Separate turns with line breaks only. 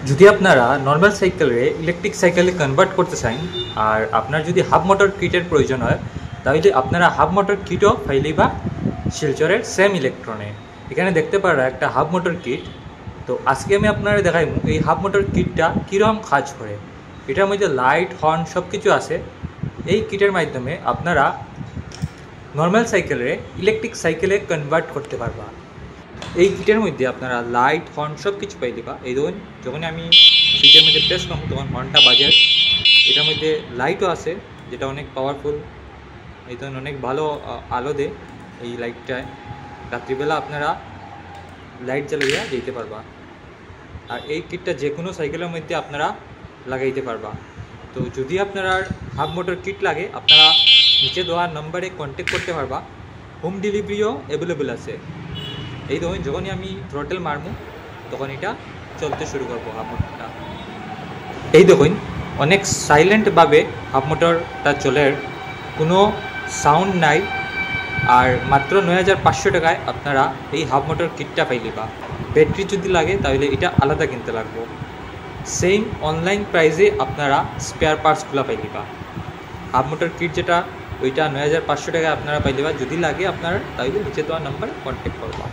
যদি আপনারা নর্মাল সাইকেলে ইলেকট্রিক সাইকেলে কনভার্ট করতে চান আর আপনার যদি হাফ মোটর কিটের প্রয়োজন হয় তাহলে আপনারা হাফ মোটর কিটও ফাইলিবা শিলচরের সেম ইলেকট্রনে। এখানে দেখতে পারা একটা হাফ মোটর কিট। তো আজকে আমি আপনারা দেখাইব এই হাফ মোটর কিটটা কীরকম কাজ করে। এটার মধ্যে লাইট হর্ন সব কিছু আছে। এই কিটের মাধ্যমে আপনারা নর্মাল সাইকেলে ইলেকট্রিক সাইকেলে কনভার্ট করতে পারবা। এই কিটের মধ্যে আপনারা লাইট হর্ন সব কিছু পাই দিবা। এই ধরুন যখন আমি সুইচের মধ্যে প্রেস করবো তখন হর্নটা বাজে। এটার মধ্যে লাইটও আছে যেটা অনেক পাওয়ারফুল। এই ধরুন অনেক ভালো আলো দেয় এই লাইটটায়। রাত্রিবেলা আপনারা লাইট জ্বালিয়ে যেতে পারবা। আর এই কিটটা যে কোনো সাইকেলের মধ্যে আপনারা লাগাইতে পারবা। তো যদি আপনার হাফ মোটর কিট লাগে আপনারা নিচে দেওয়া নম্বরে কন্ট্যাক্ট করতে পারবা। হোম ডেলিভারিও অ্যাভেলেবেল আছে। এই ধরুন যখনই আমি থ্রোটেল মারবো তখন এটা চলতে শুরু করবো হাফ মোটরটা। এই দেখুন অনেক সাইলেন্টভাবে হাফ মোটরটা চলে, কোনো সাউন্ড নাই। আর মাত্র ৯,৫০০ টাকায় আপনারা এই হাফ মোটর কিটটা পাইলিবা। ব্যাটারি যদি লাগে তাহলে এটা আলাদা কিনতে লাগবো। সেম অনলাইন প্রাইসে আপনারা স্পেয়ার পার্টসগুলো পাইলিবা। হাফ মোটর কিট যেটা ওইটা ৯,৫০০ টাকায় আপনারা পাইলিবা। যদি লাগে আপনারা তাহলে নিচে দেওয়া নাম্বার কন্ট্যাক্ট করবা।